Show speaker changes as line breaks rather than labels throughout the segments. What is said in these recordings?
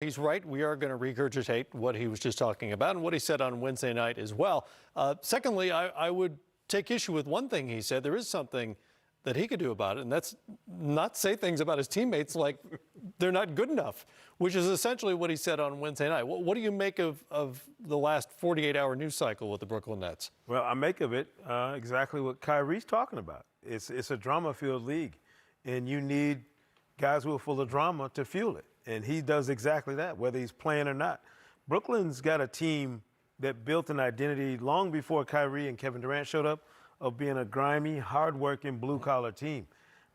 He's right. We are going to regurgitate what he was just talking about and what he said on Wednesday night as well. Secondly, I would take issue with one thing he said. There is something that he could do about it, and that's not say things about his teammates like they're not good enough, which is essentially what he said on Wednesday night. What do you make of the last 48-hour news cycle with the Brooklyn Nets?
Well, I make of it exactly what Kyrie's talking about. It's a drama-filled league, and you need guys who are full of drama to fuel it. And he does exactly that, whether he's playing or not. Brooklyn's got a team that built an identity long before Kyrie and Kevin Durant showed up of being a grimy, hard-working, blue-collar team.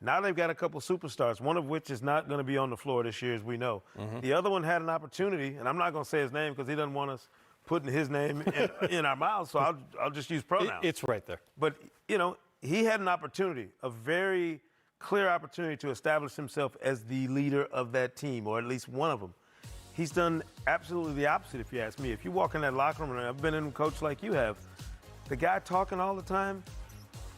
Now they've got a couple superstars, one of which is not going to be on the floor this year, as we know. The other one had an opportunity, and I'm not going to say his name because he doesn't want us putting his name in our mouths, so I'll just use pronouns.
It's right there.
But, you know, he had an opportunity, a very clear opportunity to establish himself as the leader of that team, or at least one of them. He's done absolutely the opposite, if you ask me. If you walk in that locker room, and I've been in, coach, like you have, the guy talking all the time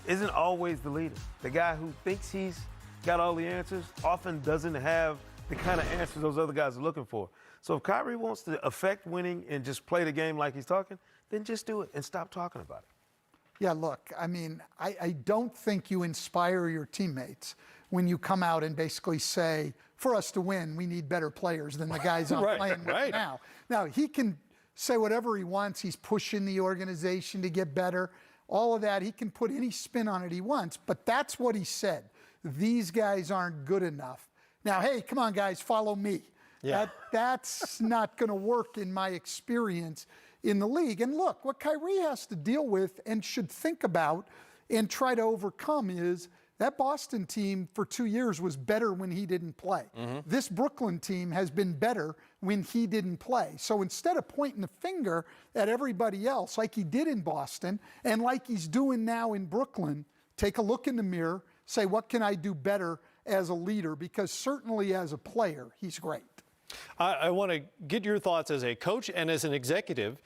isn't always the leader. The guy who thinks he's got all the answers often doesn't have the kind of answers those other guys are looking for. So if Kyrie wants to affect winning and just play the game like he's talking, then just do it and stop talking about it.
Yeah, look, I mean, I don't think you inspire your teammates when you come out and basically say, for us to win, we need better players than the guys I'm playing with now. Now, he can say whatever he wants. He's pushing the organization to get better. All of that, he can put any spin on it he wants, but that's what he said. These guys aren't good enough. Now, hey, come on, guys, follow me. Yeah. That's not going to work in my experience in the league. And look, what Kyrie has to deal with and should think about and try to overcome is that Boston team for 2 years was better when he didn't play. This Brooklyn team has been better when he didn't play. So instead of pointing the finger at everybody else like he did in Boston and like he's doing now in Brooklyn, take a look in the mirror, say, what can I do better as a leader? Because certainly as a player, he's great.
I want to get your thoughts as a coach and as an executive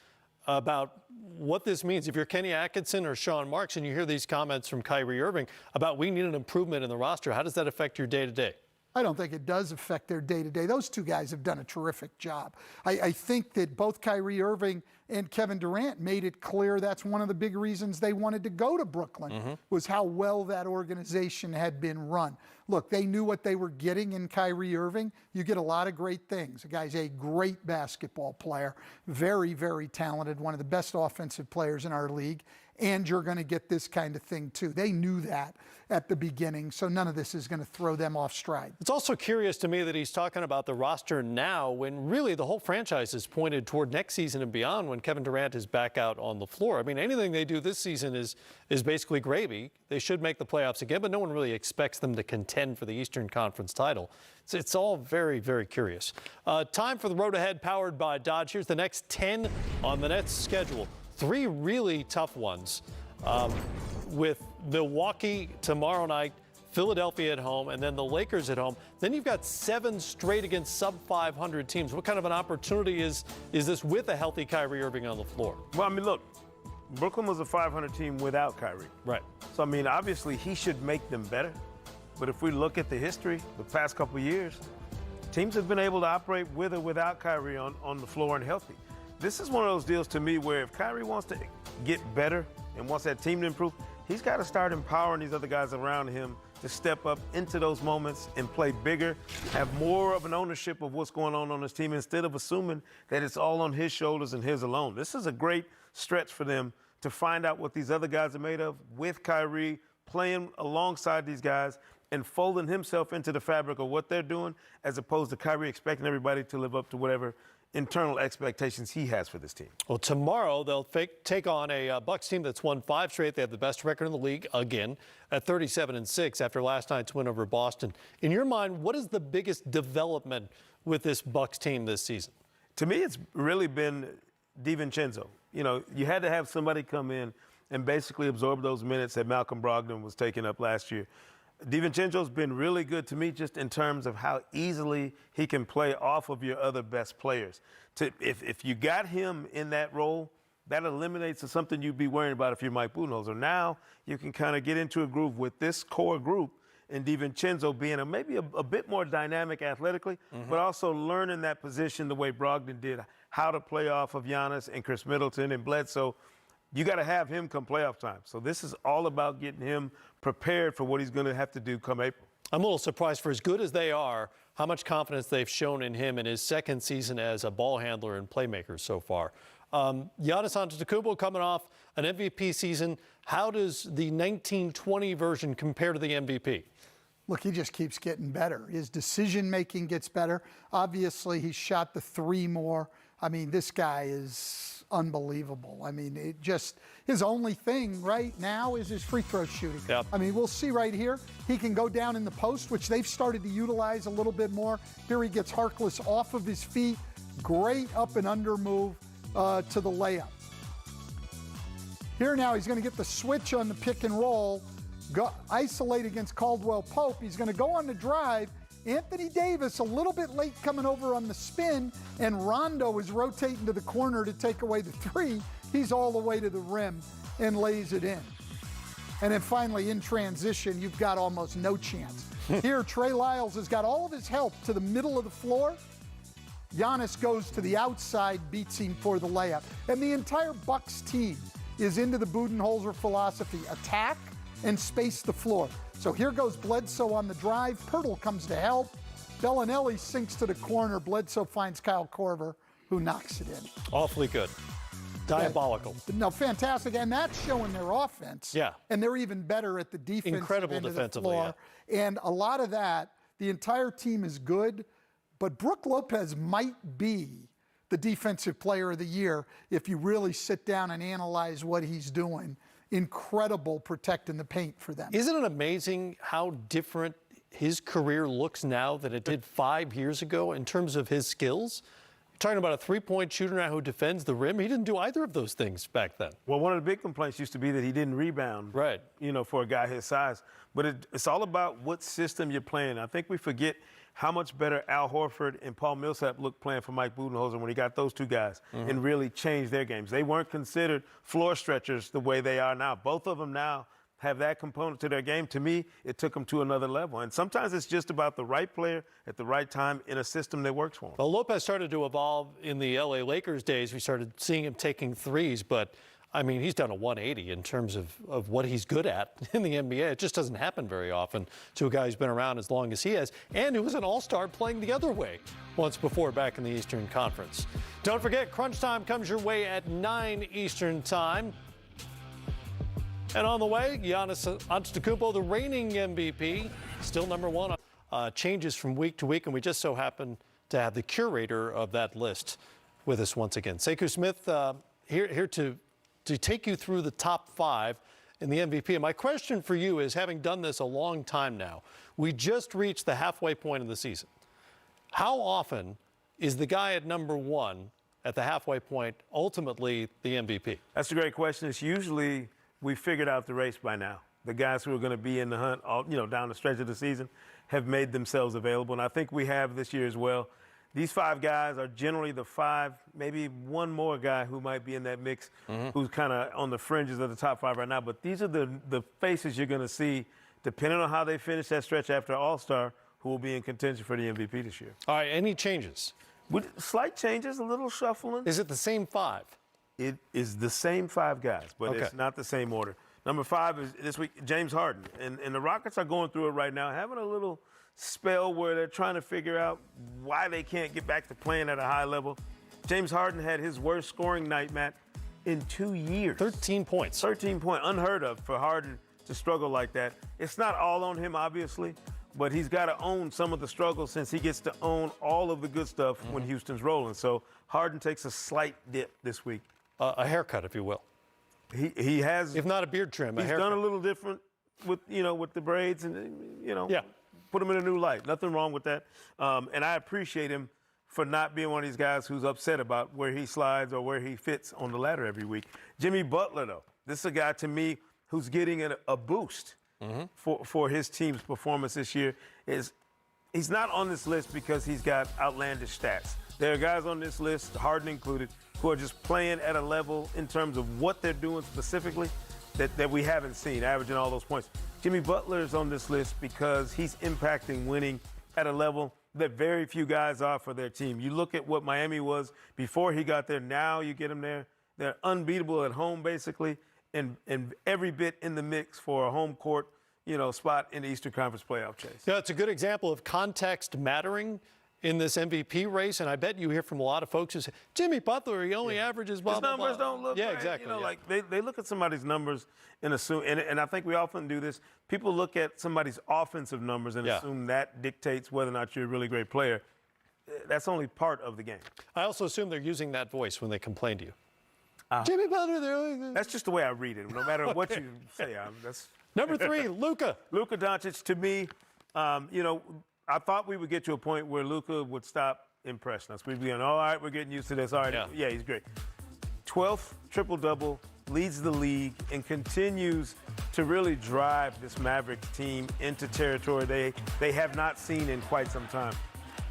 about what this means. If you're Kenny Atkinson or Sean Marks and you hear these comments from Kyrie Irving about we need an improvement in the roster, how does that affect your day-to-day?
I don't think it does affect their day-to-day. Those two guys have done a terrific job. I think that both Kyrie Irving and Kevin Durant made it clear that's one of the big reasons they wanted to go to Brooklyn was how well that organization had been run. Look, they knew what they were getting in Kyrie Irving. You get a lot of great things. The guy's a great basketball player, very, very talented, one of the best offensive players in our league, and you're going to get this kind of thing too. They knew that at the beginning, so none of this is going to throw them off stride.
It's also curious to me that he's talking about the roster now when really the whole franchise is pointed toward next season and beyond when Kevin Durant is back out on the floor. I mean, anything they do this season is basically gravy. They should make the playoffs again, but no one really expects them to contend for the Eastern Conference title. It's all very, very curious. Time for the road ahead powered by Dodge. Here's the next 10 on the Nets schedule. 3 really tough ones with Milwaukee tomorrow night, Philadelphia at home, and then the Lakers at home. Then you've got 7 straight against sub-500 teams. What kind of an opportunity is this with a healthy Kyrie Irving on the floor?
Well, I mean, look, Brooklyn was a 500 team without Kyrie.
Right.
So, I mean, obviously he should make them better. But if we look at the history, the past couple of years, teams have been able to operate with or without Kyrie on the floor and healthy. This is one of those deals to me where if Kyrie wants to get better and wants that team to improve, he's got to start empowering these other guys around him to step up into those moments and play bigger, have more of an ownership of what's going on his team instead of assuming that it's all on his shoulders and his alone. This is a great stretch for them to find out what these other guys are made of with Kyrie, playing alongside these guys and folding himself into the fabric of what they're doing as opposed to Kyrie expecting everybody to live up to whatever internal expectations he has for this team.
Well, tomorrow they'll take on a Bucks team that's won 5 straight. They have the best record in the league again at 37-6 after last night's win over Boston. In your mind, what is the biggest development with this Bucks team this season?
To me, it's really been DiVincenzo. You know, you had to have somebody come in and basically absorb those minutes that Malcolm Brogdon was taking up last year. DiVincenzo's been really good to me just in terms of how easily he can play off of your other best players. If you got him in that role, that eliminates something you'd be worrying about if you're Mike Budenholzer. Now you can kind of get into a groove with this core group and DiVincenzo being maybe a bit more dynamic athletically, but also learning that position the way Brogdon did, how to play off of Giannis and Chris Middleton and Bledsoe. You got to have him come playoff time. So this is all about getting him prepared for what he's going to have to do come April.
I'm a little surprised, for as good as they are, how much confidence they've shown in him in his second season as a ball handler and playmaker so far. Giannis Antetokounmpo coming off an MVP season. How does the 1920 version compare to the MVP?
Look, he just keeps getting better. His decision-making gets better. Obviously, he shot the three more. I mean, this guy is unbelievable. I mean, his only thing right now is his free throw shooting.
Yep.
I mean, we'll see right here. He can go down in the post, which they've started to utilize a little bit more. Here he gets Harkless off of his feet. Great up and under move to the layup. Here now he's going to get the switch on the pick and roll, go isolate against Caldwell Pope. He's going to go on the drive. Anthony Davis a little bit late coming over on the spin, and Rondo is rotating to the corner to take away the three. He's all the way to the rim and lays it in. And then finally in transition, you've got almost no chance. Here, Trey Lyles has got all of his help to the middle of the floor. Giannis goes to the outside, beats him for the layup. And the entire Bucks team is into the Budenholzer philosophy, attack and space the floor. So here goes Bledsoe on the drive. Pirtle comes to help. Bellinelli sinks to the corner. Bledsoe finds Kyle Korver, who knocks it in.
Awfully good. Diabolical.
No, fantastic. And that's showing their offense.
Yeah.
And they're even better at the defense.
Incredible defensively.
Yeah. And a lot of that, the entire team is good, but Brook Lopez might be the defensive player of the year if you really sit down and analyze what he's doing. Incredible protecting the paint for them.
Isn't it amazing how different his career looks now than it did 5 years ago in terms of his skills? You're talking about a three-point shooter now who defends the rim. He didn't do either of those things back then.
Well, one of the big complaints used to be that he didn't rebound,
right?
For a guy his size. But it's all about what system you're playing. I think we forget how much better Al Horford and Paul Millsap looked playing for Mike Budenholzer when he got those two guys and really changed their games. They weren't considered floor stretchers the way they are now. Both of them now have that component to their game. To me, it took them to another level. And sometimes it's just about the right player at the right time in a system that works for him.
Well, Lopez started to evolve in the LA Lakers days. We started seeing him taking threes, but I mean, he's done a 180 in terms of what he's good at in the NBA. It just doesn't happen very often to a guy who's been around as long as he has, and who was an all-star playing the other way once before back in the Eastern Conference. Don't forget, Crunch Time comes your way at 9 Eastern Time. And on the way, Giannis Antetokounmpo, the reigning MVP, still number one. Changes from week to week, and we just so happen to have the curator of that list with us once again. SeKou Smith here to take you through the top 5 in the MVP. And my question for you is, having done this a long time now, we just reached the halfway point of the season. How often is the guy at number 1 at the halfway point ultimately the MVP?
That's a great question. It's usually we figured out the race by now. The guys who are going to be in the hunt, down the stretch of the season have made themselves available. And I think we have this year as well. These 5 guys are generally the 5, maybe one more guy who might be in that mix who's kind of on the fringes of the top 5 right now. But these are the faces you're going to see, depending on how they finish that stretch after All-Star, who will be in contention for the MVP this year.
All right, any changes?
With slight changes, a little shuffling.
Is it the same 5?
It is the same 5 guys, but
Okay.
it's not the same order. Number 5 is this week, James Harden. And the Rockets are going through it right now, having a little spell where they're trying to figure out why they can't get back to playing at a high level. James Harden had his worst scoring night, Matt, in 2 years.
13 points.
13 points, unheard of for Harden to struggle like that. It's not all on him, obviously, but he's got to own some of the struggles since he gets to own all of the good stuff when Houston's rolling. So Harden takes a slight dip this week.
A haircut, if you will.
He has,
if not a beard trim, a
he's
haircut.
done a little different with the braids and
Yeah.
Put him in a new light. Nothing wrong with that. And I appreciate him for not being one of these guys who's upset about where he slides or where he fits on the ladder every week. Jimmy Butler, though, this is a guy to me who's getting a boost for his team's performance this year. He's not on this list because he's got outlandish stats. There are guys on this list, Harden included, who are just playing at a level in terms of what they're doing specifically that we haven't seen, averaging all those points. Jimmy Butler is on this list because he's impacting winning at a level that very few guys are for their team. You look at what Miami was before he got there. Now you get them there. They're unbeatable at home, basically, and every bit in the mix for a home court, spot in the Eastern Conference playoff chase.
Yeah, it's a good example of context mattering in this MVP race, and I bet you hear from a lot of folks who say, Jimmy Butler, he only averages blah,
His
blah,
numbers
blah.
don't look right.
Exactly.
Like they look at somebody's numbers and assume, and I think we often do this. People look at somebody's offensive numbers and assume that dictates whether or not you're a really great player. That's only part of the game.
I also assume they're using that voice when they complain to you. Jimmy Butler,
that's just the way I read it. No matter what you say, that's
Number 3, Luka.
Luka Doncic, to me, I thought we would get to a point where Luka would stop impressing us. We'd be going, all right, we're getting used to this. All right, yeah he's great. 12th triple-double, leads the league, and continues to really drive this Mavericks team into territory they have not seen in quite some time.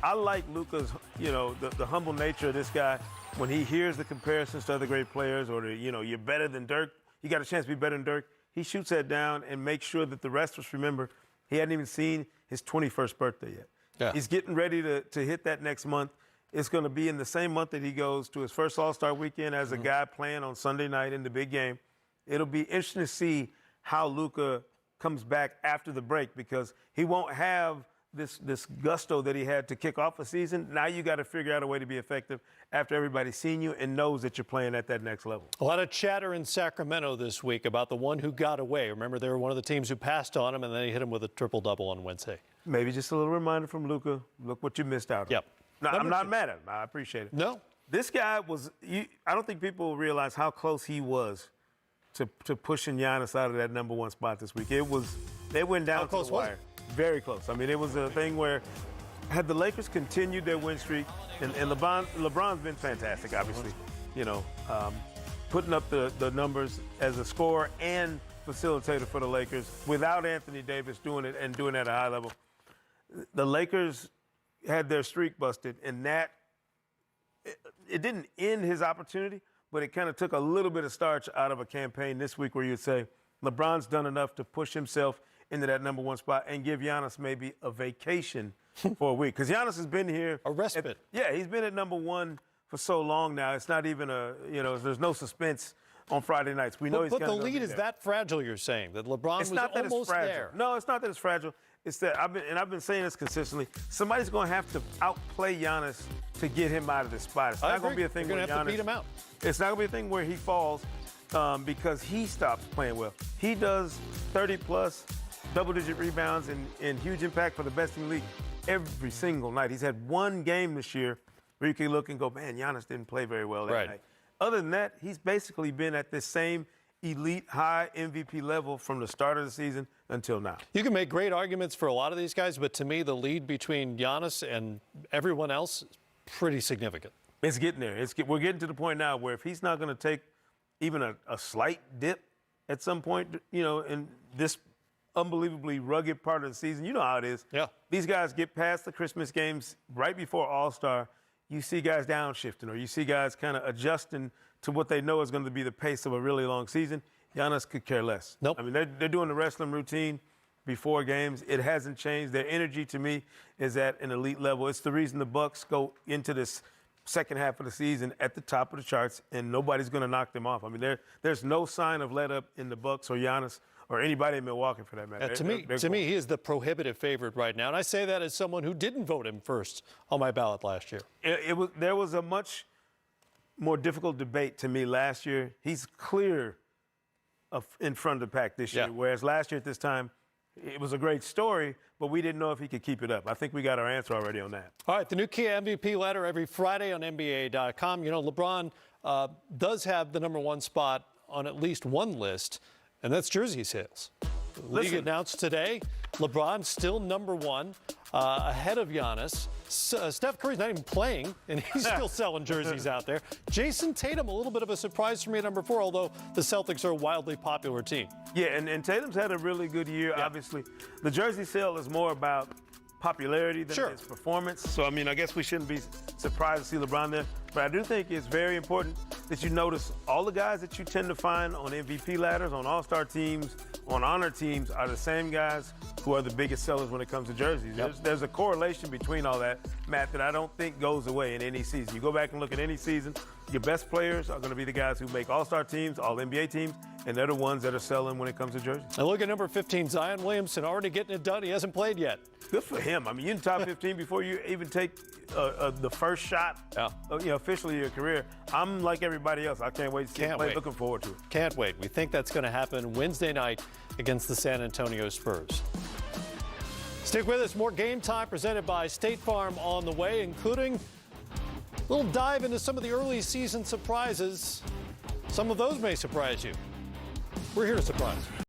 I like Luka's, the humble nature of this guy. When he hears the comparisons to other great players or you're better than Dirk, you got a chance to be better than Dirk, he shoots that down and makes sure that the rest of us remember he hadn't even seen his 21st birthday yet.
Yeah.
He's getting ready to hit that next month. It's going to be in the same month that he goes to his first All-Star weekend as a guy playing on Sunday night in the big game. It'll be interesting to see how Luka comes back after the break because he won't have this gusto that he had to kick off a season. Now you got to figure out a way to be effective after everybody's seen you and knows that you're playing at that next level.
A lot of chatter in Sacramento this week about the one who got away. Remember, they were one of the teams who passed on him, and then he hit him with a triple-double on Wednesday.
Maybe just a little reminder from Luka. Look what you missed out on.
Yep.
No, I'm not mad at him. I appreciate it.
No.
This guy was I don't think people realize how close he was to pushing Giannis out of that number 1 spot this week. They went down to the wire. Very close. I mean, it was a thing where had the Lakers continued their win streak, and LeBron's been fantastic, obviously, putting up the numbers as a scorer and facilitator for the Lakers without Anthony Davis doing it and doing it at a high level. The Lakers had their streak busted, and that it didn't end his opportunity, but it kind of took a little bit of starch out of a campaign this week where you'd say LeBron's done enough to push himself into that number 1 spot and give Giannis maybe a vacation for a week. Because Giannis has been here.
A respite.
He's been at number 1 for so long now. It's not even there's no suspense on Friday nights. We know he's going to
But the lead is that fragile, you're saying, that LeBron was almost there.
No, it's not that it's fragile. It's that I've been saying this consistently. Somebody's going to have to outplay Giannis to get him out of this spot. It's not going to be a thing where
You're going to have to beat him out.
It's not going to be a thing where he falls because he stops playing well. He does 30-plus double-digit rebounds and huge impact for the best in the league every single night. He's had one game this year where you can look and go, man, Giannis didn't play very well that night. Other than that, he's basically been at this same elite high MVP level from the start of the season until now.
You can make great arguments for a lot of these guys, but to me, the lead between Giannis and everyone else is pretty significant.
It's getting there. We're getting to the point now where if he's not going to take even a slight dip at some point, in this unbelievably rugged part of the season, you know how it is.
Yeah.
These guys get past the Christmas games right before All-Star. You see guys downshifting, or you see guys kind of adjusting to what they know is going to be the pace of a really long season. Giannis could care less.
Nope.
I mean, they're doing the wrestling routine before games. It hasn't changed. Their energy, to me, is at an elite level. It's the reason the Bucks go into this second half of the season at the top of the charts, and nobody's going to knock them off. I mean, there's no sign of let up in the Bucks or Giannis or anybody in Milwaukee for that matter.
To me, he is the prohibitive favorite right now, and I say that as someone who didn't vote him first on my ballot last year.
There was a much more difficult debate to me last year. He's clear in front of the pack this year, whereas last year at this time, it was a great story, but we didn't know if he could keep it up. I think we got our answer already on that.
All right, the new Kia MVP ladder every Friday on NBA.com. LeBron does have the number 1 spot on at least one list, and that's jersey sales. The league announced today LeBron still number 1, ahead of Giannis. Steph Curry's not even playing, and he's still selling jerseys out there. Jason Tatum, a little bit of a surprise for me at number 4, although the Celtics are a wildly popular team.
Yeah, and Tatum's had a really good year, obviously. The jersey sale is more about popularity than it is performance. So, I mean, I guess we shouldn't be surprised to see LeBron there. But I do think it's very important that you notice all the guys that you tend to find on MVP ladders, on all-star teams, on honor teams are the same guys who are the biggest sellers when it comes to jerseys. There's a correlation between all that, Matt, that I don't think goes away in any season. You go back and look at any season, your best players are going to be the guys who make all-star teams, all-NBA teams, and they're the ones that are selling when it comes to jerseys.
And look at number 15, Zion Williamson, already getting it done. He hasn't played yet.
Good for him. I mean, you're in the top 15 before you even take the first shot, officially of your career. I'm like everybody else. I can't wait to see him play. Looking forward to it.
Can't wait. We think that's going to happen Wednesday night against the San Antonio Spurs. Stick with us. More Game Time presented by State Farm on the way, including a little dive into some of the early season surprises. Some of those may surprise you. We're here to surprise you.